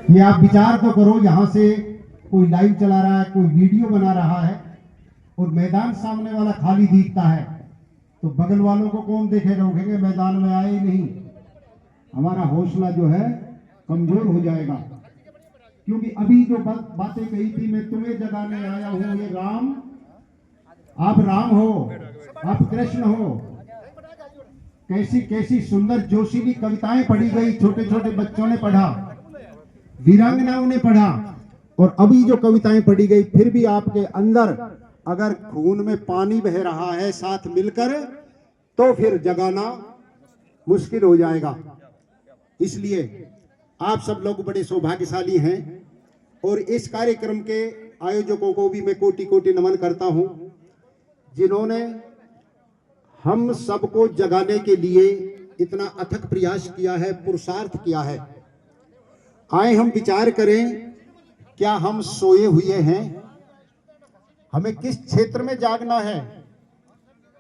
ये आप विचार तो करो, यहाँ से कोई लाइव चला रहा है, कोई वीडियो बना रहा है और मैदान सामने वाला खाली दिखता है, तो बगल वालों को कौन देखेगा? वो कहेंगे मैदान में आए ही नहीं। हमारा हौसला जो है कमजोर हो जाएगा, क्योंकि अभी जो बातें कही थी, मैं तुम्हें जगाने आया हूं, ये राम, आप राम हो, आप कृष्ण हो। कैसी कैसी सुंदर जोशीली कविताएं पढ़ी गई, छोटे छोटे बच्चों ने पढ़ा, वीरांगनाओं ने पढ़ा, और अभी जो कविताएं पढ़ी गई, फिर भी आपके अंदर अगर खून में पानी बह रहा है साथ मिलकर, तो फिर जगाना मुश्किल हो जाएगा। इसलिए आप सब लोग बड़े सौभाग्यशाली हैं, और इस कार्यक्रम के आयोजकों को भी मैं कोटि कोटि नमन करता हूं, जिन्होंने हम सबको जगाने के लिए इतना अथक प्रयास किया है, पुरुषार्थ किया है। आए हम विचार करें, क्या हम सोए हुए हैं? हमें किस क्षेत्र में जागना है?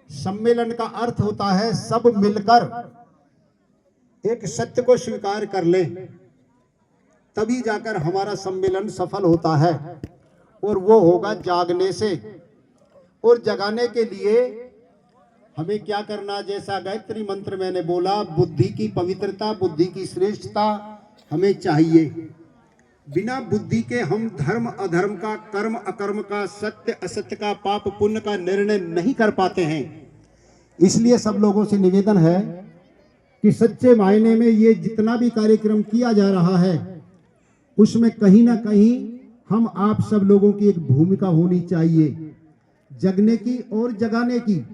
सम्मेलन का अर्थ होता है सब मिलकर एक सत्य को स्वीकार कर लें, तभी जाकर हमारा सम्मेलन सफल होता है, और वो होगा जागने से। और जगाने के लिए हमें क्या करना? जैसा गायत्री मंत्र मैंने बोला, बुद्धि की पवित्रता, बुद्धि की श्रेष्ठता हमें चाहिए। बिना बुद्धि के हम धर्म अधर्म का, कर्म अकर्म का, सत्य असत्य का, पाप पुण्य का निर्णय नहीं कर पाते हैं। इसलिए सब लोगों से निवेदन है कि सच्चे मायने में ये जितना भी कार्यक्रम किया जा रहा है, उसमें कहीं ना कहीं हम आप सब लोगों की एक भूमिका होनी चाहिए, जगने की और जगाने की।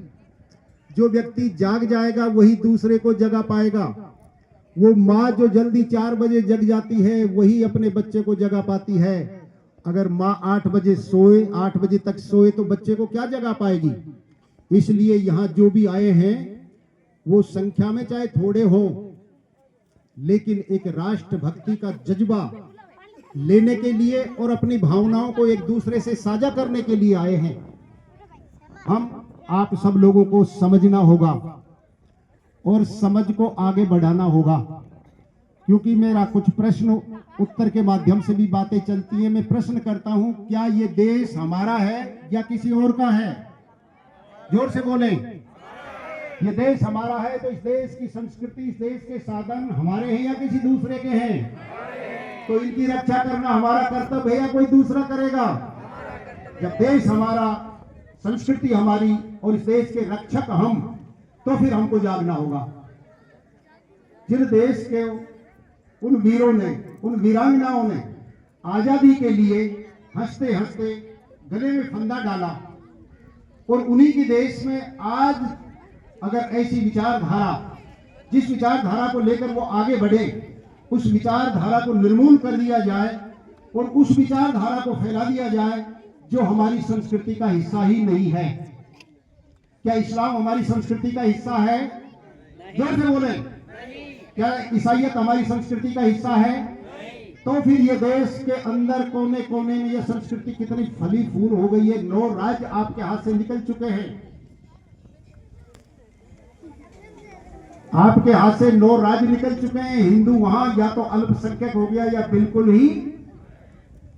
जो व्यक्ति जाग जाएगा वही दूसरे को जगा पाएगा। वो माँ जो जल्दी 4 बजे जग जाती है, वही अपने बच्चे को जगा पाती है। अगर माँ 8 बजे सोए, 8 बजे तक सोए, तो बच्चे को क्या जगा पाएगी? इसलिए यहाँ जो भी आए हैं, वो संख्या में चाहे थोड़े हो, लेकिन एक राष्ट्र भक्ति का जज्बा लेने के लिए और अपनी भावनाओं को एक दूसरे से साझा करने के लिए आए हैं। हम आप सब लोगों को समझना होगा और समझ को आगे बढ़ाना होगा, क्योंकि मेरा कुछ प्रश्न उत्तर के माध्यम से भी बातें चलती हैं। मैं प्रश्न करता हूं, क्या ये देश हमारा है या किसी और का है? जोर से बोलें। ये देश हमारा है, तो इस देश की संस्कृति, इस देश के साधन हमारे हैं या किसी दूसरे के हैं? तो इनकी रक्षा करना हमारा कर्तव्य है या कोई दूसरा करेगा? जब देश हमारा, संस्कृति हमारी और इस देश के रक्षक हम, तो फिर हमको जागना होगा। जिन देश के उन वीरों ने, उन वीरांगनाओं ने आजादी के लिए हंसते हंसते गले में फंदा डाला, और उन्हीं के देश में आज अगर ऐसी विचारधारा, जिस विचारधारा को लेकर वो आगे बढ़े, उस विचारधारा को निर्मूल कर दिया जाए और उस विचारधारा को फैला दिया जाए जो हमारी संस्कृति का हिस्सा ही नहीं है। क्या इस्लाम हमारी संस्कृति का हिस्सा है? जोर से बोले। क्या ईसाईयत हमारी संस्कृति का हिस्सा है? तो फिर ये देश के अंदर कोने कोने में ये संस्कृति कितनी फली फूल हो गई है। 9 राज्य आपके हाथ से निकल चुके हैं। आपके हाथ से 9 राज्य निकल चुके हैं। हिंदू वहां या तो अल्पसंख्यक हो गया या बिल्कुल ही,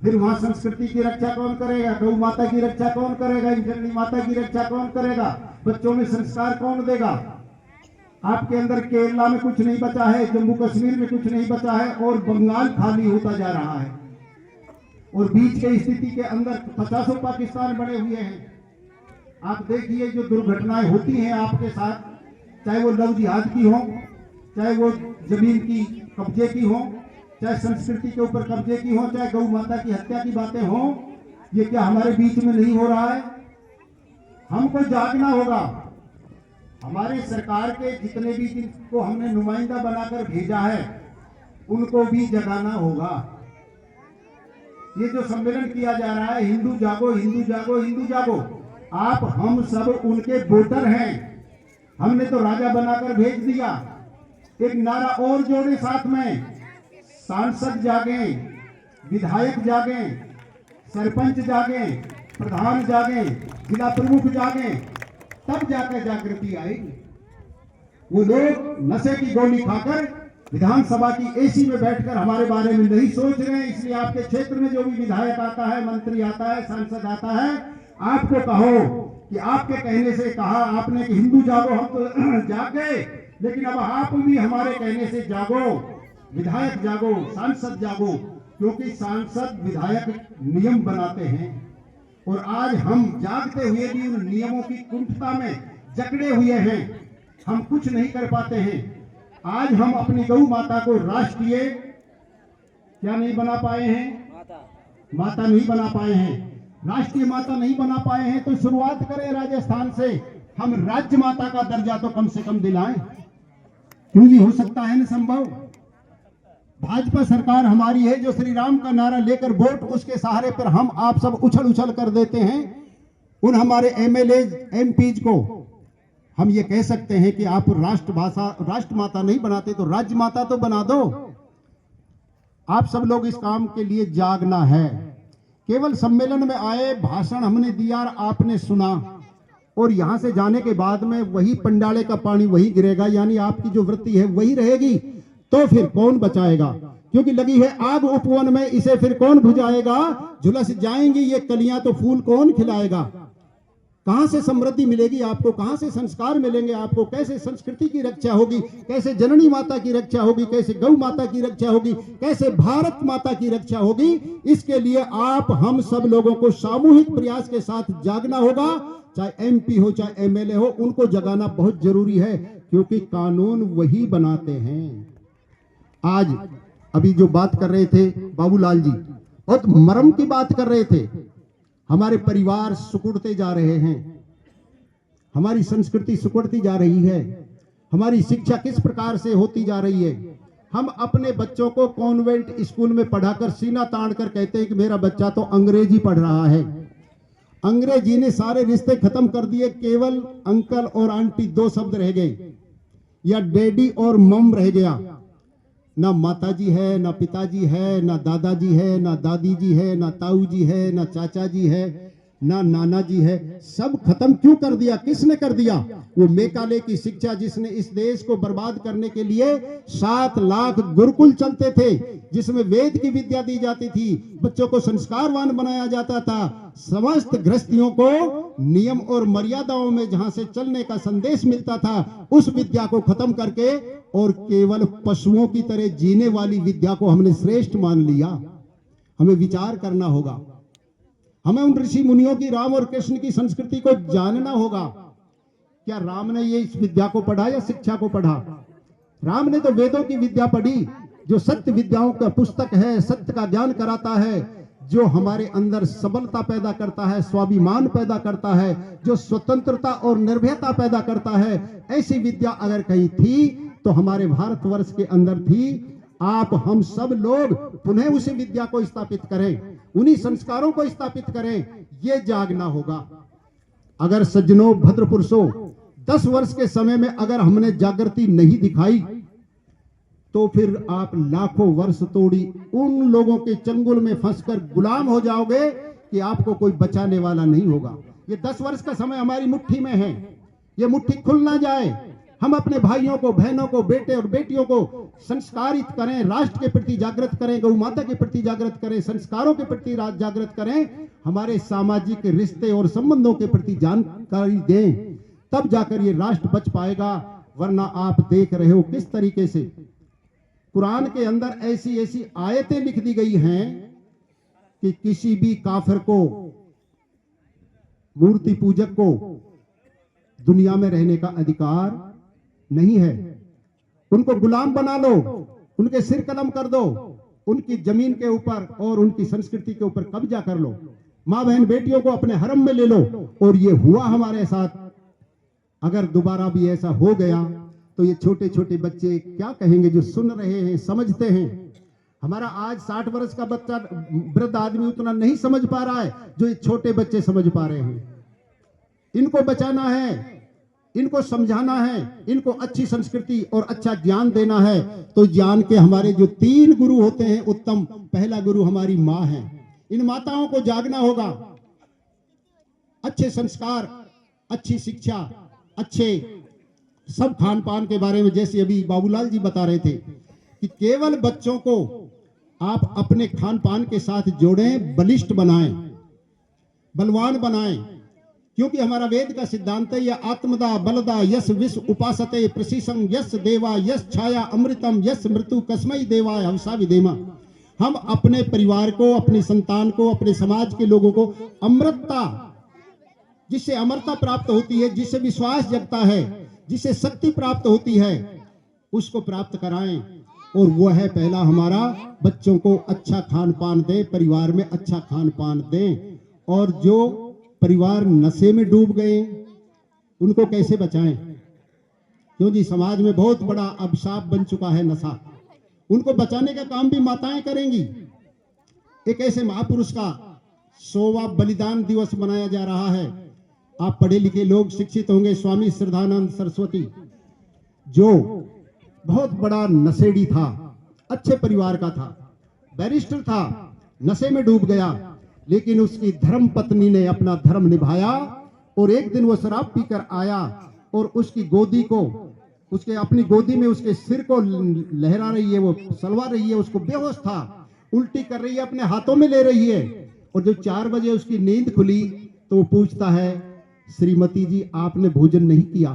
फिर वहां संस्कृति की रक्षा कौन करेगा? गौ माता की रक्षा कौन करेगा? जननी माता की रक्षा कौन करेगा? बच्चों में संस्कार कौन देगा? आपके अंदर केरला में कुछ नहीं बचा है, जम्मू कश्मीर में कुछ नहीं बचा है, और बंगाल खाली होता जा रहा है। और बीच के स्थिति के अंदर 50 पाकिस्तान बने हुए हैं। आप देखिए जो दुर्घटनाएं होती हैं आपके साथ, चाहे वो लव जिहाद की हो, चाहे वो जमीन की कब्जे की हो, चाहे संस्कृति के ऊपर कब्जे की हो, चाहे गौ माता की हत्या की बातें हो, ये क्या हमारे बीच में नहीं हो रहा है? हमको जागना होगा। हमारे सरकार के जितने भी जिनको हमने नुमाइंदा बनाकर भेजा है, उनको भी जगाना होगा। ये जो सम्मेलन किया जा रहा है, हिंदू जागो, हिंदू जागो, हिंदू जागो, आप हम सब उनके वोटर हैं। हमने तो राजा बनाकर भेज दिया। एक नारा और जोड़े साथ में, सांसद जागे, विधायक जागे, सरपंच जागे, प्रधान जागे, जिला प्रमुख जागे, तब जाकर जागृति आएगी। वो लोग नशे की गोली खाकर विधानसभा की एसी में बैठकर हमारे बारे में नहीं सोच रहे हैं। इसलिए आपके क्षेत्र में जो भी विधायक आता है, मंत्री आता है, सांसद आता है, आपको कहो कि आपके कहने से कहा आपने कि हिंदू जागो, हम तो जाग गए, लेकिन अब आप भी हमारे कहने से जागो, विधायक जागो, सांसद जागो, क्योंकि सांसद विधायक नियम बनाते हैं और आज हम जागते हुए भी उन नियमों की कुंठता में जकड़े हुए हैं, हम कुछ नहीं कर पाते हैं। आज हम अपनी गौ माता को राष्ट्रीय क्या नहीं बना पाए हैं, माता नहीं बना पाए हैं, राष्ट्रीय माता नहीं बना पाए हैं, तो शुरुआत करें राजस्थान से, हम राज्य माता का दर्जा तो कम से कम दिलाएं। क्यों जी, हो सकता है ना संभव। भाजपा सरकार हमारी है, जो श्री राम का नारा लेकर वोट उसके सहारे पर हम आप सब उछल उछल कर देते हैं। उन हमारे एमएलए एमपीज को हम ये कह सकते हैं कि आप राष्ट्रमाता नहीं बनाते तो राज्य माता तो बना दो। आप सब लोग इस काम के लिए जागना है। केवल सम्मेलन में आए, भाषण हमने दिया और आपने सुना, और यहां से जाने के बाद में वही पंडाले का पानी वही गिरेगा, यानी आपकी जो वृत्ति है वही रहेगी, तो फिर कौन बचाएगा? क्योंकि लगी है आग उपवन में, इसे फिर कौन बुझाएगा? झुलस जाएंगी ये कलियां तो फूल कौन खिलाएगा? कहां से समृद्धि मिलेगी आपको? कहां से संस्कार मिलेंगे आपको? कैसे संस्कृति की रक्षा होगी? कैसे जननी माता की रक्षा होगी? कैसे गौ माता की रक्षा होगी? कैसे भारत माता की रक्षा होगी? इसके लिए आप हम सब लोगों को सामूहिक प्रयास के साथ जागना होगा। चाहे एमपी हो चाहे एमएलए हो, उनको जगाना बहुत जरूरी है, क्योंकि कानून वही बनाते हैं। आज अभी जो बात कर रहे थे बाबूलाल जी, बहुत मर्म की बात कर रहे थे। हमारे परिवार सिकुड़ते जा रहे हैं, हमारी संस्कृति सिकुड़ती जा रही है, हमारी शिक्षा किस प्रकार से होती जा रही है। हम अपने बच्चों को कॉन्वेंट स्कूल में पढ़ाकर सीना तान कर कहते हैं कि मेरा बच्चा तो अंग्रेजी पढ़ रहा है। अंग्रेजी ने सारे रिश्ते खत्म कर दिए, केवल अंकल और आंटी दो शब्द रह गए, या डैडी और मम रह गया। ना माताजी है, ना पिताजी है, ना दादाजी है, ना दादी जी है, ना ताऊ जी है, ना चाचा जी है, ना नाना जी है। सब खत्म क्यों कर दिया? किसने कर दिया? वो मेकाले की शिक्षा, जिसने इस देश को बर्बाद करने के लिए 7 लाख गुरुकुल चलते थे, जिसमें वेद की विद्या दी जाती थी, बच्चों को संस्कारवान बनाया जाता था, समस्त गृहस्थियों को नियम और मर्यादाओं में जहां से चलने का संदेश मिलता था, उस विद्या को खत्म करके और केवल पशुओं की तरह जीने वाली विद्या को हमने श्रेष्ठ मान लिया। हमें विचार करना होगा, हमें उन ऋषि मुनियों की, राम और कृष्ण की संस्कृति को जानना होगा। क्या राम ने ये इस विद्या को पढ़ा या शिक्षा को पढ़ा? राम ने तो वेदों की विद्या पढ़ी, जो सत्य विद्याओं का पुस्तक है, सत्य का ज्ञान कराता है, जो हमारे अंदर सबलता पैदा करता है, स्वाभिमान पैदा करता है, जो स्वतंत्रता और निर्भयता पैदा करता है। ऐसी विद्या अगर कहीं थी तो हमारे भारतवर्ष के अंदर थी। आप हम सब लोग पुनः उसी विद्या को स्थापित करें, उन्हीं संस्कारों को स्थापित करें, ये जागना होगा। अगर सज्जनों, भद्र पुरुषों, 10 वर्ष के समय में अगर हमने जागृति नहीं दिखाई, तो फिर आप लाखों वर्ष तोड़ी उन लोगों के चंगुल में फंसकर गुलाम हो जाओगे कि आपको कोई बचाने वाला नहीं होगा। ये 10 वर्ष का समय हमारी मुट्ठी में है, ये मुट्ठी खुल ना जाए। हम अपने भाइयों को, बहनों को, बेटे और बेटियों को संस्कारित करें, राष्ट्र के प्रति जागृत करें, गौ माता के प्रति जागृत करें, संस्कारों के प्रति जागृत करें, हमारे सामाजिक रिश्ते और संबंधों के प्रति जानकारी दें, तब जाकर ये राष्ट्र बच पाएगा। वरना आप देख रहे हो किस तरीके से कुरान के अंदर ऐसी ऐसी आयतें लिख दी गई हैं कि किसी भी काफिर को, मूर्ति पूजक को दुनिया में रहने का अधिकार नहीं है। उनको गुलाम बना लो, उनके सिर कलम कर दो, उनकी जमीन के ऊपर और उनकी संस्कृति के ऊपर कब्जा कर लो, मां बहन बेटियों को अपने हरम में ले लो। और ये हुआ हमारे साथ। अगर दोबारा भी ऐसा हो गया तो ये छोटे छोटे बच्चे क्या कहेंगे, जो सुन रहे हैं, समझते हैं। हमारा आज 60 वर्ष का बच्चा, वृद्ध आदमी उतना नहीं समझ पा रहा है जो ये छोटे बच्चे समझ पा रहे हैं। इनको बचाना है, इनको समझाना है, इनको अच्छी संस्कृति और अच्छा ज्ञान देना है। तो ज्ञान के हमारे जो 3 गुरु होते हैं उत्तम, पहला गुरु हमारी माँ है। इन माताओं को जागना होगा। अच्छे संस्कार, अच्छी शिक्षा, अच्छे सब खान पान के बारे में, जैसे अभी बाबूलाल जी बता रहे थे कि केवल बच्चों को आप अपने खान पान के साथ जोड़ें, बलिष्ठ बनाएं, बलवान बनाएं, क्योंकि हमारा वेद का सिद्धांत है यह आत्मदा बलदा यस विश्व उपासते प्रशिशं यस देवा यस छाया अमृतम यस मृत्यु कस्मै देवाय हंसा विदेमा। हम अपने परिवार को, अपनी संतान को, अपने समाज के लोगों को अमृतता, जिससे अमरता प्राप्त होती है, जिससे विश्वास जगता है, जिससे शक्ति प्राप्त होती है, उसको प्राप्त कराएं। और वो है पहला हमारा, बच्चों को अच्छा खान पान दें, परिवार में अच्छा खान पान दें। और जो परिवार नशे में डूब गए उनको कैसे बचाएं, क्योंकि समाज में बहुत बड़ा अभिशाप बन चुका है नशा। उनको बचाने का काम भी माताएं करेंगी। एक ऐसे महापुरुष का 100वां बलिदान दिवस मनाया जा रहा है। आप पढ़े लिखे लोग शिक्षित होंगे, स्वामी श्रद्धानंद सरस्वती, जो बहुत बड़ा नशेड़ी था, अच्छे परिवार का था, बैरिस्टर था, नशे में डूब गया, लेकिन उसकी धर्म पत्नी ने अपना धर्म निभाया। और एक दिन वो शराब पीकर आया और उसकी गोदी को, उसके अपनी गोदी में उसके सिर को लहरा रही है, वो सलवा रही है, उसको बेहोश था, उल्टी कर रही है, अपने हाथों में ले रही है। और जब 4 बजे उसकी नींद खुली तो वो पूछता है, श्रीमती जी आपने भोजन नहीं किया?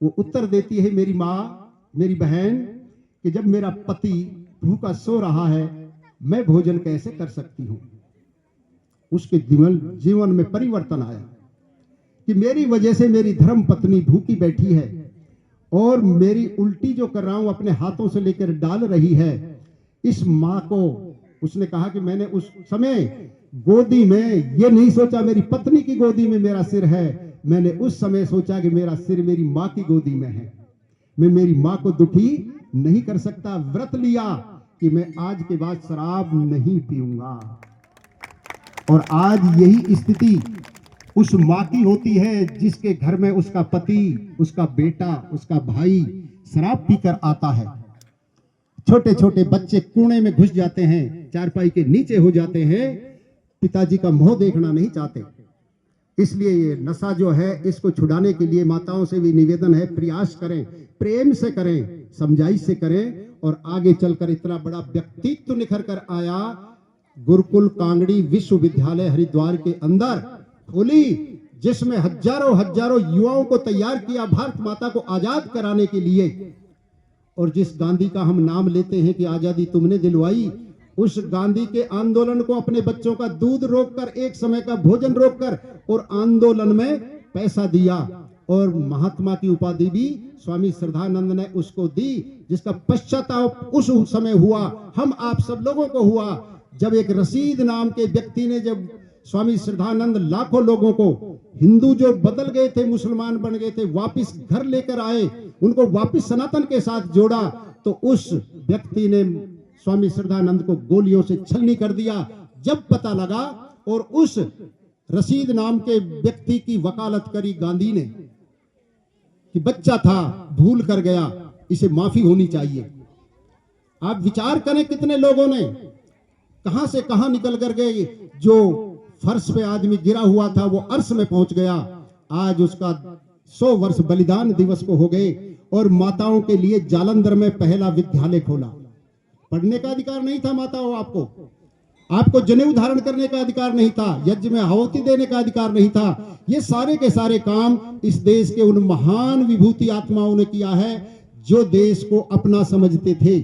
वो उत्तर देती है, मेरी माँ, मेरी बहन, कि जब मेरा पति भूखा सो रहा है मैं भोजन कैसे कर सकती हूं। उसके जीवन में परिवर्तन आया कि मेरी वजह से मेरी धर्म पत्नी भूखी बैठी है और मेरी उल्टी जो कर रहा हूं अपने हाथों से लेकर डाल रही है। इस मां को उसने कहा कि मैंने उस समय गोदी में ये नहीं सोचा मेरी पत्नी की गोदी में मेरा सिर है, मैंने उस समय सोचा कि मेरा सिर मेरी मां की गोदी में है। मैं मेरी मां को दुखी नहीं कर सकता। व्रत लिया कि मैं आज के बाद शराब नहीं पीऊंगा। और आज यही स्थिति उस मां की होती है जिसके घर में उसका पति, उसका बेटा, उसका भाई शराब पीकर आता है। छोटे छोटे बच्चे कोने में घुस जाते हैं, चारपाई के नीचे हो जाते हैं, पिताजी का मुंह देखना नहीं चाहते। इसलिए ये नशा जो है इसको छुड़ाने के लिए माताओं से भी निवेदन है, प्रयास करें, प्रेम से करें, समझाई से करें। और आगे चलकर इतना बड़ा व्यक्तित्व निखर कर आया। गुरुकुल कांगड़ी विश्वविद्यालय हरिद्वार के अंदर खोली, जिसमें हजारों हजारों युवाओं को तैयार किया भारत माता को आजाद कराने के लिए। और जिस गांधी का हम नाम लेते हैं कि आजादी तुमने दिलवाई, उस गांधी के आंदोलन को अपने बच्चों का दूध रोककर, एक समय का भोजन रोककर और आंदोलन में पैसा दिया। और महात्मा की उपाधि भी स्वामी श्रद्धानंद ने उसको दी, जिसका पश्चाताप उस समय हुआ, हम आप सब लोगों को हुआ, जब एक रशीद नाम के व्यक्ति ने, जब स्वामी श्रद्धानंद लाखों लोगों को, हिंदू जो बदल गए थे, मुसलमान बन गए थे, वापिस घर लेकर आए, उनको वापिस सनातन के साथ जोड़ा, तो उस व्यक्ति ने स्वामी श्रद्धानंद को गोलियों से छलनी कर दिया। जब पता लगा और उस रशीद नाम के व्यक्ति की वकालत करी गांधी ने कि बच्चा था, भूल कर गया, इसे माफी होनी चाहिए। आप विचार करें कितने लोगों ने कहां से कहां निकल कर गए। जो फर्श पे आदमी गिरा हुआ था वो अर्श में पहुंच गया। आज उसका 100 वर्ष बलिदान दिवस को हो गए। और माताओं के लिए जालंधर में पहला विद्यालय खोला। पढ़ने का अधिकार नहीं था माताओं, आपको जनेऊ धारण करने का अधिकार नहीं था, यज्ञ में आहुति देने का अधिकार नहीं था। ये सारे के सारे काम इस देश के उन महान विभूति आत्माओं ने किया है जो देश को अपना समझते थे।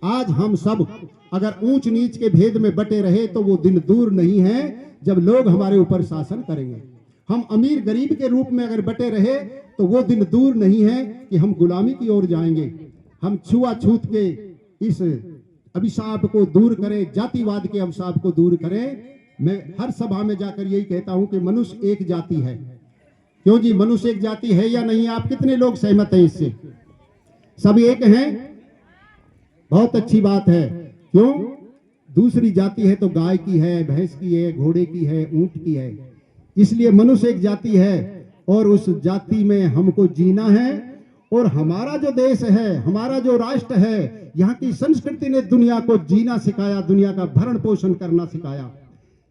आज हम सब अगर ऊंच नीच के भेद में बटे रहे तो वो दिन दूर नहीं है जब लोग हमारे ऊपर शासन करेंगे। हम अमीर गरीब के रूप में अगर बटे रहे तो वो दिन दूर नहीं है कि हम गुलामी की ओर जाएंगे। हम छुआछूत के इस अभिशाप को दूर करें, जातिवाद के अभिशाप को दूर करें। मैं हर सभा में जाकर यही कहता हूं कि मनुष्य एक जाति है। क्यों जी, मनुष्य एक जाति है या नहीं? आप कितने लोग सहमत हैं इससे? सब एक हैं, बहुत अच्छी बात है। क्यों? दूसरी जाति है तो गाय की है, भैंस की है, घोड़े की है, ऊंट की है। इसलिए मनुष्य एक जाति है और उस जाति में हमको जीना है। और हमारा जो देश है, हमारा जो राष्ट्र है, यहाँ की संस्कृति ने दुनिया को जीना सिखाया, दुनिया का भरण पोषण करना सिखाया।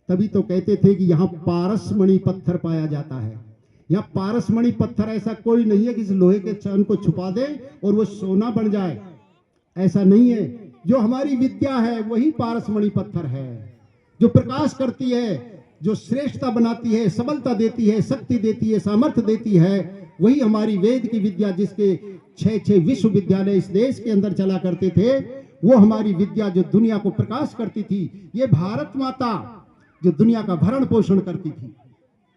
तभी तो कहते थे कि यहाँ पारसमणि पत्थर पाया जाता है। यहाँ पारसमणि पत्थर ऐसा कोई नहीं है कि इस लोहे के चैन को छुपा दे और वो सोना बन जाए। ऐसा नहीं है। जो हमारी विद्या है वही पारसमणि पत्थर है, जो प्रकाश करती है, जो श्रेष्ठता बनाती है, सबलता देती है, शक्ति देती है, सामर्थ्य देती है, वही हमारी वेद की विद्या, जिसके 6 विश्वविद्यालय इस देश के अंदर चला करते थे, वो हमारी विद्या जो दुनिया को प्रकाश करती थी। ये भारत माता जो दुनिया का भरण पोषण करती थी।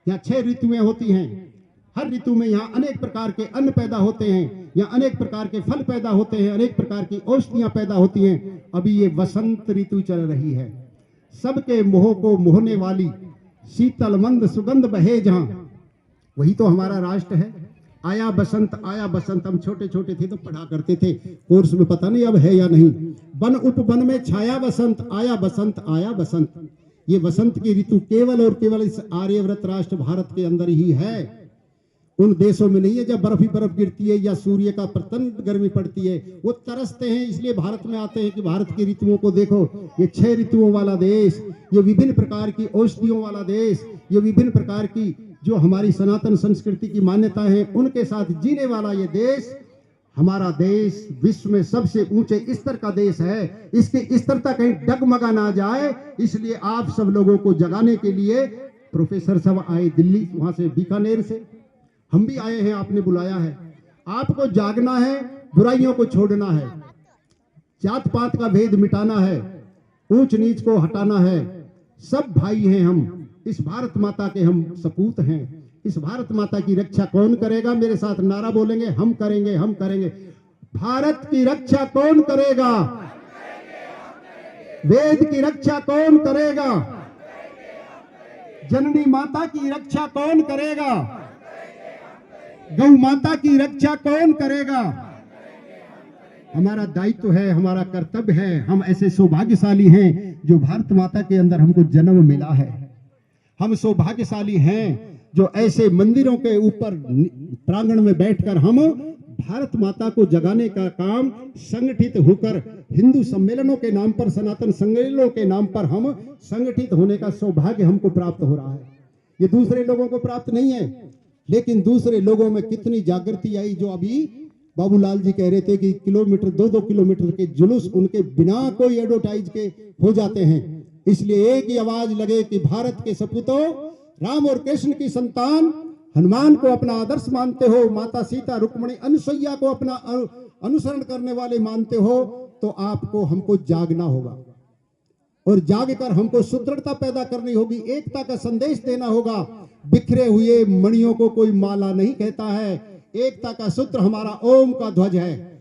यहाँ 6 ऋतुएं होती हैं, हर ऋतु में यहाँ अनेक प्रकार के अन्न पैदा होते हैं, यहाँ अनेक प्रकार के फल पैदा होते हैं, अनेक प्रकार की औषधियां पैदा होती हैं। अभी ये वसंत ऋतु चल रही है, सबके मोह को मोहने वाली शीतल मंद सुगंध बहे जहां, वही तो हमारा राष्ट्र है। आया बसंत, आया बसंत, हम छोटे छोटे थे तो पढ़ा करते थे, कोर्स में पता नहीं अब है या नहीं। वन उपवन में छाया बसंत, आया बसंत, आया बसंत। ये वसंत की ऋतु केवल और केवल इस आर्यव्रत राष्ट्र भारत के अंदर ही है, उन देशों में नहीं है जब बर्फ ही बर्फ गिरती है या सूर्य का प्रचंड गर्मी पड़ती है। वो तरसते हैं, इसलिए भारत में आते हैं कि भारत की ऋतुओं को देखो। ये 6 ऋतुओं वाला देश, ये विभिन्न प्रकार की औषधियों वाला देश, ये विभिन्न प्रकार की जो हमारी सनातन संस्कृति की मान्यता है उनके साथ जीने वाला ये देश, हमारा देश विश्व में सबसे ऊंचे स्तर का देश है। इसकी स्तरता कहीं डगमगा ना जाए, इसलिए आप सब लोगों को जगाने के लिए प्रोफेसर साहब आए दिल्ली, वहां से बीकानेर से हम भी आए हैं, आपने बुलाया है। आपको जागना है, बुराइयों को छोड़ना है, जात पात का भेद मिटाना है, ऊंच नीच को हटाना है। सब भाई हैं हम, इस भारत माता के हम सपूत हैं। इस भारत माता की रक्षा कौन करेगा? मेरे साथ नारा बोलेंगे, हम करेंगे, हम करेंगे। भारत की रक्षा कौन करेगा? वेद की रक्षा कौन करेगा? जननी माता की रक्षा कौन करेगा? गौ माता की रक्षा कौन करेगा? हमारा दायित्व है, हमारा कर्तव्य है। हम ऐसे सौभाग्यशाली हैं जो भारत माता के अंदर हमको जन्म मिला है। हम सौभाग्यशाली हैं जो ऐसे मंदिरों के ऊपर प्रांगण में बैठकर हम भारत माता को जगाने का काम संगठित होकर हिंदू सम्मेलनों के नाम पर, सनातन सम्मेलनों के नाम पर हम संगठित होने का सौभाग्य हमको प्राप्त हो रहा है। ये दूसरे लोगों को प्राप्त नहीं है, लेकिन दूसरे लोगों में कितनी जागृति आई। जो अभी बाबूलाल जी कह रहे थे कि किलोमीटर 2-2 किलोमीटर के जुलूस उनके बिना कोई एडवर्टाइज के हो जाते हैं। इसलिए एक ही आवाज लगे कि भारत के सपूतों, राम और कृष्ण की संतान, हनुमान को अपना आदर्श मानते हो, माता सीता रुक्मिणी अनुसुईया को अपना अनुसरण करने वाले मानते हो, तो आपको हमको जागना होगा और जागकर हमको सुदृढ़ता पैदा करनी होगी, एकता का संदेश देना होगा। बिखरे हुए मणियों को कोई माला नहीं कहता है। एकता का सूत्र हमारा ओम का ध्वज है,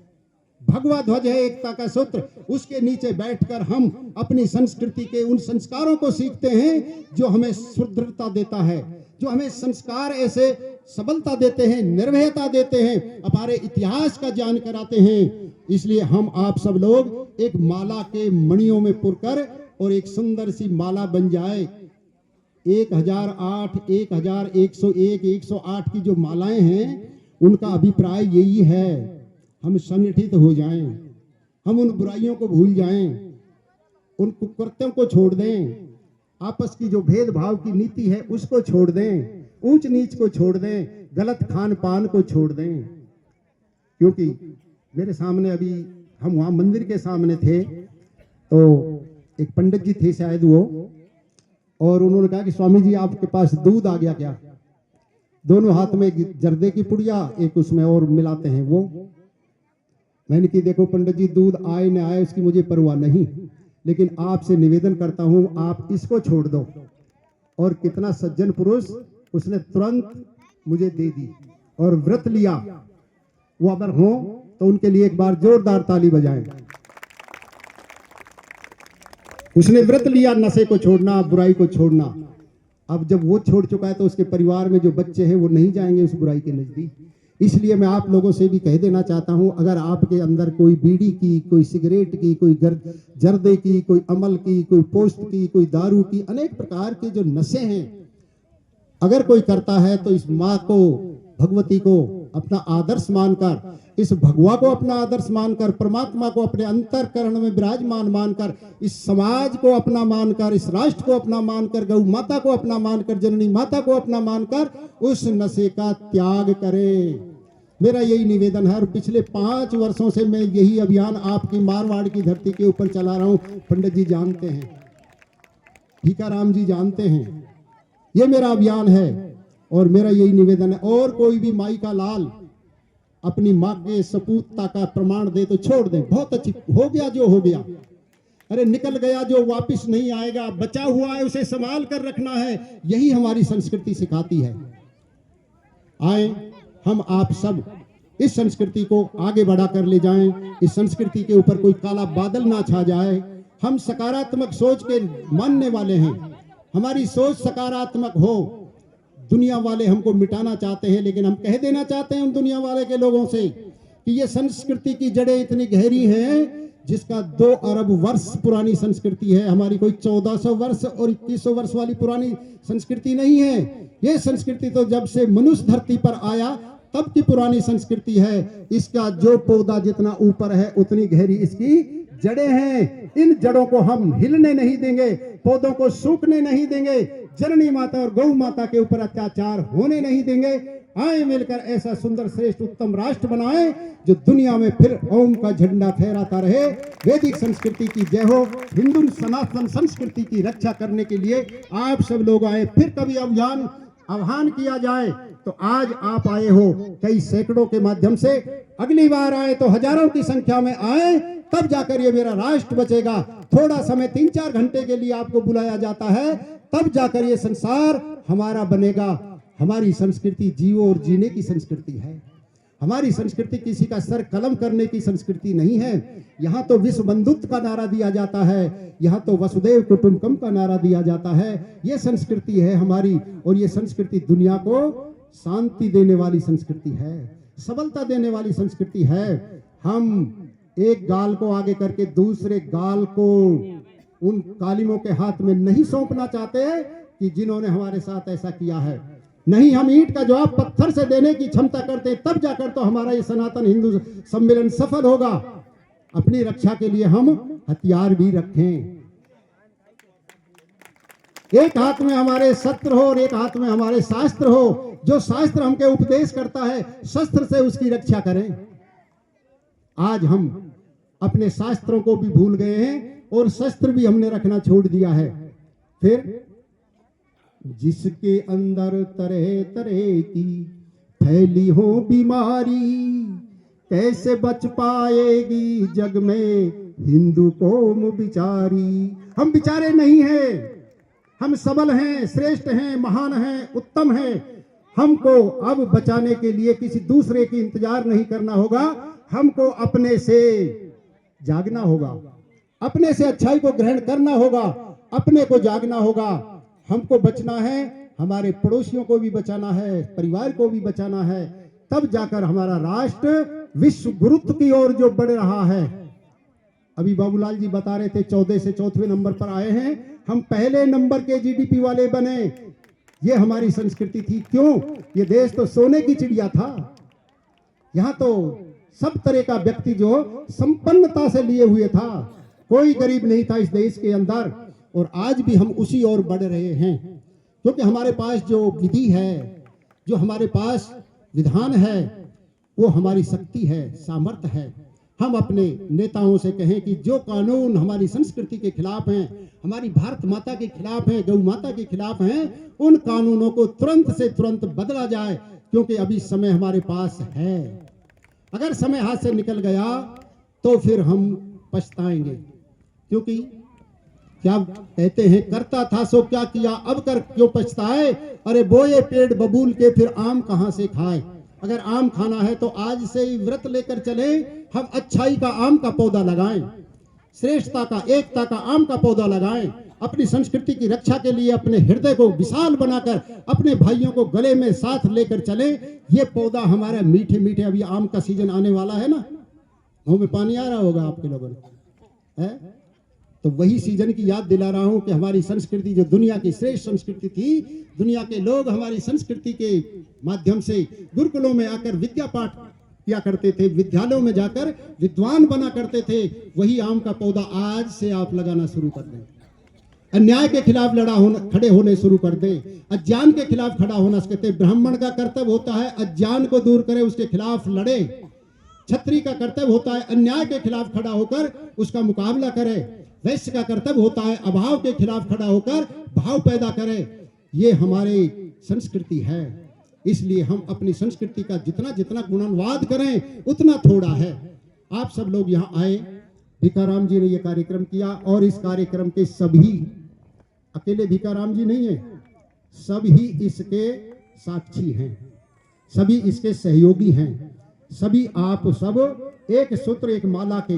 भगवा ध्वज है एकता का सूत्र। उसके नीचे बैठकर हम अपनी संस्कृति के उन संस्कारों को सीखते हैं जो हमें सुदृढ़ता देता है, जो हमें संस्कार ऐसे सबलता देते हैं, निर्भयता देते हैं, हमारे इतिहास का ज्ञान कराते हैं। इसलिए हम आप सब लोग एक माला के मणियों में पुरकर और एक सुंदर सी माला बन जाए। 1008, 1101, 108 की जो मालाएं हैं उनका अभिप्राय यही है, हम संगठित हो जाएं, हम उन बुराइयों को भूल जाएं, उन कुकृत्यों को छोड़ दें, आपस की जो भेदभाव की नीति है उसको छोड़ दें, ऊंच नीच को छोड़ दें, गलत खान पान को छोड़ दें। क्योंकि मेरे सामने अभी हम वहां मंदिर के सामने थे तो एक पंडित जी थे शायद वो, और उन्होंने कहा कि स्वामी जी आपके पास दूध आ गया क्या? दोनों हाथ में एक जर्दे की पुड़िया, एक उसमें और मिलाते हैं वो। मैंने कि देखो पंडित जी, दूध आए न आए उसकी मुझे परवाह नहीं, लेकिन आपसे निवेदन करता हूं आप इसको छोड़ दो। और कितना सज्जन पुरुष, उसने तुरंत मुझे दे दी और व्रत लिया। वो अगर हो तो उनके लिए एक बार जोरदार ताली बजाएं। उसने व्रत लिया नशे को छोड़ना, बुराई को छोड़ना। अब जब वो छोड़ चुका है तो उसके परिवार में जो बच्चे हैं वो नहीं जाएंगे उस बुराई के नजदीक। इसलिए मैं आप लोगों से भी कह देना चाहता हूं, अगर आपके अंदर कोई बीड़ी की, कोई सिगरेट की, कोई जर्दे की, कोई अमल की, कोई पोस्त की, कोई दारू की, अनेक प्रकार के जो नशे हैं अगर कोई करता है तो इस माँ को, भगवती को अपना आदर्श मानकर, इस भगवा को अपना आदर्श मानकर, परमात्मा को अपने अंतरकरण में विराजमान मानकर, इस समाज को अपना मानकर, इस राष्ट्र को अपना मानकर, गौ माता को अपना मानकर, जननी माता को अपना मानकर उस नशे का त्याग करें। मेरा यही निवेदन है। और पिछले 5 वर्षों से मैं यही अभियान आपकी मारवाड़ की धरती के ऊपर चला रहा हूं। पंडित जी जानते हैं, टीकाराम जी जानते हैं, ये मेरा अभियान है और मेरा यही निवेदन है। और कोई भी माई का लाल अपनी माँ के सपूतता का प्रमाण दे तो छोड़ दे, बहुत अच्छी, हो गया जो हो गया, अरे निकल गया जो वापस नहीं आएगा, बचा हुआ है उसे संभाल कर रखना है, यही हमारी संस्कृति सिखाती है। आए हम आप सब इस संस्कृति को आगे बढ़ा कर ले जाएं, इस संस्कृति के ऊपर कोई काला बादल ना छा जाए। हम सकारात्मक सोच के मानने वाले हैं, हमारी सोच सकारात्मक हो। दुनिया वाले हमको मिटाना चाहते हैं, लेकिन हम कह देना चाहते हैं उन दुनिया वाले के लोगों से कि ये संस्कृति की जड़ें इतनी गहरी हैं जिसका 2 अरब वर्ष पुरानी संस्कृति है। हमारी कोई 1400 वर्ष और 2100 वर्ष वाली पुरानी संस्कृति नहीं है। ये संस्कृति तो जब से मनुष्य धरती पर आया तब की पुरानी संस्कृति है। इसका जो पौधा जितना ऊपर है उतनी गहरी इसकी जड़ें हैं। इन जड़ों को हम हिलने नहीं देंगे, पौधों को सूखने नहीं देंगे, जननी माता और गौ माता के ऊपर अत्याचार होने नहीं देंगे। आए मिलकर ऐसा सुंदर श्रेष्ठ उत्तम राष्ट्र बनाएं जो दुनिया में फिर ओम का झंडा फहराता रहे। वैदिक संस्कृति की जय हो। हिंदू सनातन संस्कृति की रक्षा करने के लिए आप सब लोग आए। फिर कभी अभियान आह्वान किया जाए तो आज आप आए हो कई सैकड़ों के माध्यम से, अगली बार आए तो हजारों की संख्या में आए, तब जाकर ये मेरा राष्ट्र बचेगा। थोड़ा समय 3-4 घंटे के लिए आपको बुलाया जाता है, तब जाकर ये संसार हमारा बनेगा। हमारी संस्कृति जीवो और जीने की संस्कृति है। हमारी संस्कृति किसी का सर कलम करने की संस्कृति नहीं है। यहाँ तो विश्व बंधुत्व का नारा दिया जाता है, यहाँ तो वसुदेव कुटुंबकम का नारा दिया जाता है। ये संस्कृति है हमारी, और ये संस्कृति दुनिया को शांति देने वाली संस्कृति है, सबलता देने वाली संस्कृति है। हम एक गाल को आगे करके दूसरे गाल को उन कालिमों के हाथ में नहीं सौंपना चाहते कि जिन्होंने हमारे साथ ऐसा किया है। नहीं, हम ईंट का जवाब पत्थर से देने की क्षमता करते हैं, तब जाकर तो हमारा ये सनातन हिंदू सम्मेलन सफल होगा। अपनी रक्षा के लिए हम हथियार भी रखें। एक हाथ में हमारे शस्त्र हो और एक हाथ में हमारे शास्त्र हो। जो शास्त्र हमके उपदेश करता है, शस्त्र से उसकी रक्षा करें। आज हम अपने शास्त्रों को भी भूल गए हैं और शस्त्र भी हमने रखना छोड़ दिया है। फिर जिसके अंदर तरह तरह की फैली हो बीमारी, कैसे बच पाएगी जग में हिंदू कौम बिचारी। हम बिचारे नहीं हैं, हम सबल हैं, श्रेष्ठ हैं, महान हैं, उत्तम हैं। हमको अब बचाने के लिए किसी दूसरे की इंतजार नहीं करना होगा, हमको अपने से जागना होगा, अपने से अच्छाई को ग्रहण करना होगा, अपने को जागना होगा। हमको बचना है, हमारे पड़ोसियों को भी बचाना है, परिवार को भी बचाना है, तब जाकर हमारा राष्ट्र विश्व गुरुत्व की ओर जो बढ़ रहा है। अभी बाबूलाल जी बता रहे थे 14 से 4वें नंबर पर आए हैं, हम पहले नंबर के जीडीपी वाले बने। ये हमारी संस्कृति थी। क्यों? ये देश तो सोने की चिड़िया था। यहाँ तो सब तरह का व्यक्ति जो संपन्नता से लिए हुए था, कोई गरीब नहीं था इस देश के अंदर। और आज भी हम उसी ओर बढ़ रहे हैं, क्योंकि हमारे पास जो विधि है, जो हमारे पास विधान है, वो हमारी शक्ति है, सामर्थ्य है। हम अपने नेताओं से कहें कि जो कानून हमारी संस्कृति के खिलाफ हैं, हमारी भारत माता के खिलाफ हैं, गौ माता के खिलाफ हैं, उन कानूनों को तुरंत से तुरंत बदला जाए, क्योंकि अभी समय हमारे पास है। अगर समय हाथ से निकल गया तो फिर हम पछताएंगे। क्योंकि क्या कहते हैं, करता था सो क्या किया, अब कर क्यों पछताए। अरे बोए पेड़ बबूल के, फिर आम कहां से खाए। अगर आम खाना है तो आज से ही व्रत लेकर चले, हम अच्छाई का आम का पौधा लगाएं, श्रेष्ठता का, एकता का आम का पौधा लगाएं। अपनी संस्कृति की रक्षा के लिए अपने हृदय को विशाल बनाकर अपने भाइयों को गले में साथ लेकर चले। ये पौधा हमारे मीठे मीठे, अभी आम का सीजन आने वाला है ना, मुंह में पानी आ रहा होगा आपके लोगों को, है? तो वही सीजन की याद दिला रहा हूं कि हमारी संस्कृति जो दुनिया की श्रेष्ठ संस्कृति थी, दुनिया के लोग हमारी संस्कृति के माध्यम से गुरुकुलों में आकर विद्या पाठ किया करते थे, विद्यालयों में जाकर विद्वान बना करते थे। वही आम का पौधा आज से आप लगाना शुरू कर दें। अन्याय के खिलाफ खड़े होने शुरू कर दे, अज्ञान के खिलाफ खड़ा होना कहते। ब्राह्मण का कर्तव्य होता है अज्ञान को दूर करे, उसके खिलाफ लड़े। क्षत्रिय का कर्तव्य होता है अन्याय के खिलाफ खड़ा होकर उसका मुकाबला करे। वैश्य का कर्तव्य होता है अभाव के खिलाफ खड़ा होकर भाव पैदा करे। ये हमारी संस्कृति है। इसलिए हम अपनी संस्कृति का जितना जितना गुणानुवाद करें उतना थोड़ा है। आप सब लोग यहाँ आए, भिकाराम जी ने ये कार्यक्रम किया और इस कार्यक्रम के सभी, अकेले भिकाराम जी नहीं है, सभी इसके साक्षी हैं, सभी इसके सहयोगी हैं। सभी आप सब एक सूत्र एक माला के,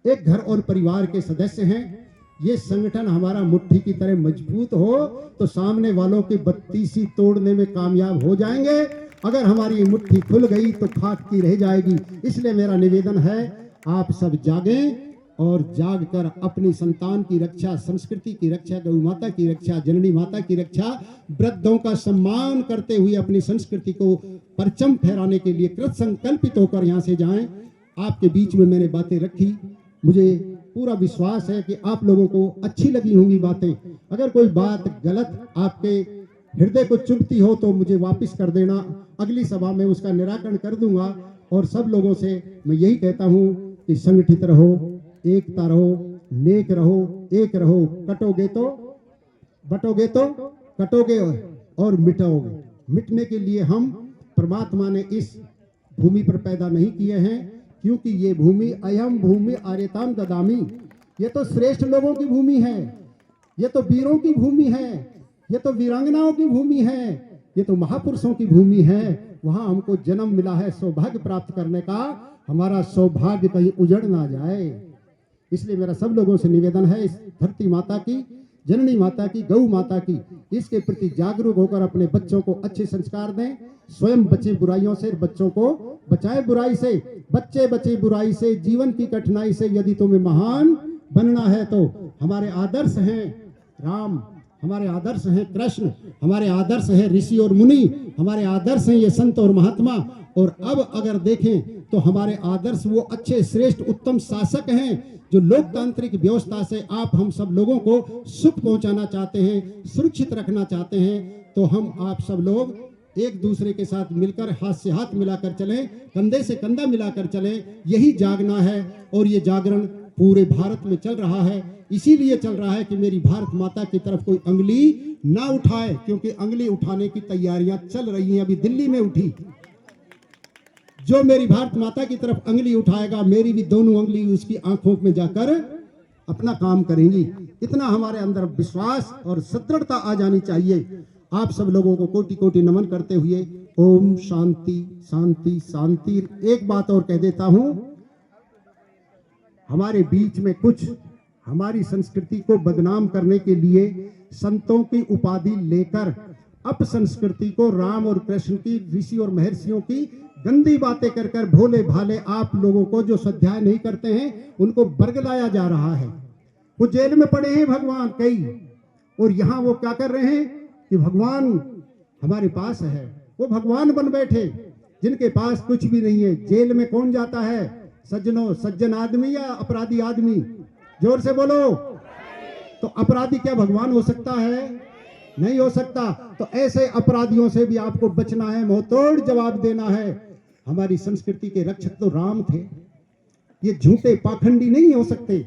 एक घर और परिवार के सदस्य हैं। ये संगठन हमारा मुट्ठी की तरह मजबूत हो तो सामने वालों की बत्तीसी तोड़ने में कामयाब हो जाएंगे। अगर हमारी मुट्ठी खुल गई तो खाक की रह जाएगी। इसलिए मेरा निवेदन है आप सब जागें और जागकर अपनी संतान की रक्षा, संस्कृति की रक्षा, गौ माता की रक्षा, जननी माता की रक्षा, वृद्धों का सम्मान करते हुए अपनी संस्कृति को परचम फहराने के लिए कृत संकल्पित होकर यहाँ से जाएं। आपके बीच में मैंने बातें रखी, मुझे पूरा विश्वास है कि आप लोगों को अच्छी लगी होंगी बातें। अगर कोई बात गलत आपके हृदय को चुभती हो तो मुझे वापस कर देना, अगली सभा में उसका निराकरण कर दूंगा। और सब लोगों से मैं यही कहता हूँ कि संगठित रहो, एकता रहो, नेक रहो, एक रहो। कटोगे तो बटोगे तो कटोगे और मिटोगे। मिटने के लिए हम परमात्मा ने इस भूमि पर पैदा नहीं किए हैं, क्योंकि ये भूमि अयम भूमि आर्यताम ददामी, ये तो श्रेष्ठ लोगों की भूमि है, ये तो वीरों की भूमि है, ये तो वीरांगनाओं की भूमि है, ये तो महापुरुषों की भूमि है। वहां हमको जन्म मिला है सौभाग्य प्राप्त करने का। हमारा सौभाग्य कहीं उजड़ ना जाए। इसलिए मेरा सब लोगों से निवेदन है, इस धरती माता की, जननी माता की, गौ माता की, इसके प्रति जागरूक होकर अपने बच्चों को अच्छे संस्कार दें। स्वयं बचे बुराइयों से, बच्चों को बचाए बुराई से। बच्चे बचे बुराई से, जीवन की कठिनाई से। यदि तुम्हें महान बनना है तो हमारे आदर्श हैं राम, हमारे आदर्श हैं कृष्ण, हमारे आदर्श है ऋषि और मुनि, हमारे आदर्श हैं ये संत और महात्मा। और अब अगर देखें तो हमारे आदर्श वो अच्छे श्रेष्ठ उत्तम शासक हैं जो लोकतांत्रिक व्यवस्था से आप हम सब लोगों को सुख पहुंचाना चाहते हैं, सुरक्षित रखना चाहते हैं। तो हम आप सब लोग एक दूसरे के साथ मिलकर हाथ से हाथ मिलाकर चलें, कंधे से कंधा मिलाकर चलें। यही जागना है और ये जागरण पूरे भारत में चल रहा है। इसीलिए चल रहा है कि मेरी भारत माता की तरफ कोई अंगुली ना उठाए, क्योंकि अंगुली उठाने की तैयारियां चल रही हैं। अभी दिल्ली में उठी, जो मेरी भारत माता की तरफ अंगुली उठाएगा, मेरी भी दोनों अंगुली उसकी आंखों में जाकर अपना काम करेंगी। इतना हमारे अंदर विश्वास और सदृढ़ता आ जानी चाहिए। आप सब लोगों को कोटि कोटि नमन करते हुए ओम शांति शांति शांति। एक बात और कह देता हूं, हमारे बीच में कुछ हमारी संस्कृति को बदनाम करने के लिए संतों की उपाधि लेकर अपसंस्कृति को राम और कृष्ण की, ऋषि और महर्षियों की गंदी बातें कर कर भोले भाले आप लोगों को जो स्वाध्याय नहीं करते हैं उनको बरगलाया जा रहा है। वो जेल में पड़े हैं भगवान कई, और यहाँ वो क्या कर रहे हैं कि भगवान हमारे पास है। वो भगवान बन बैठे जिनके पास कुछ भी नहीं है। जेल में कौन जाता है सज्जनों? सज्जन आदमी या अपराधी आदमी? जोर से बोलो। तो अपराधी क्या भगवान हो सकता है? नहीं हो सकता। तो ऐसे अपराधियों से भी आपको बचना है, मुंहतोड़ जवाब देना है। हमारी संस्कृति के रक्षक तो राम थे। ये झूठे पाखंडी नहीं हो सकते।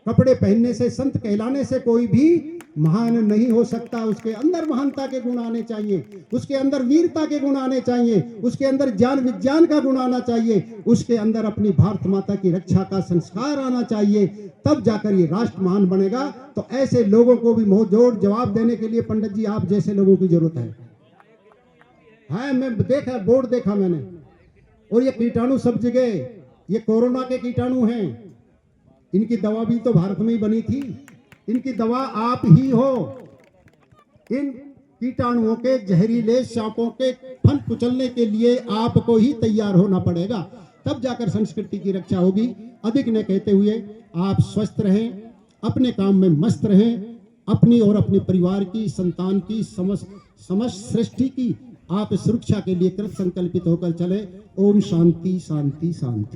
कपड़े पहनने से, संत कहलाने से कोई भी महान नहीं हो सकता। उसके अंदर महानता के गुण आने चाहिए, उसके अंदर वीरता के गुण आने चाहिए, उसके अंदर ज्ञान विज्ञान का गुण आना चाहिए, उसके अंदर अपनी भारत माता की रक्षा का संस्कार आना चाहिए। तब जाकर ये राष्ट्र महान बनेगा। तो ऐसे लोगों को भी मुंहजोड़ जवाब देने के लिए पंडित जी आप जैसे लोगों की जरूरत है। मैं देखा, बोर्ड देखा मैंने, और ये कीटाणु सब जगह, ये कोरोना के कीटाणु हैं। इनकी दवा भी तो भारत में ही बनी थी। इनकी दवा आप ही हो। इन कीटाणुओं के, जहरीले सांपों के फन कुचलने के लिए आपको ही तैयार होना पड़ेगा। तब जाकर संस्कृति की रक्षा होगी। अधिक ने कहते हुए आप स्वस्थ रहें, अपने काम में मस्त रहें, अपनी और अपने परिवार की, संतान की, समस्त सृष्टि की आप सुरक्षा के लिए कृत संकल्पित होकर चले। ओम शांति शांति शांति।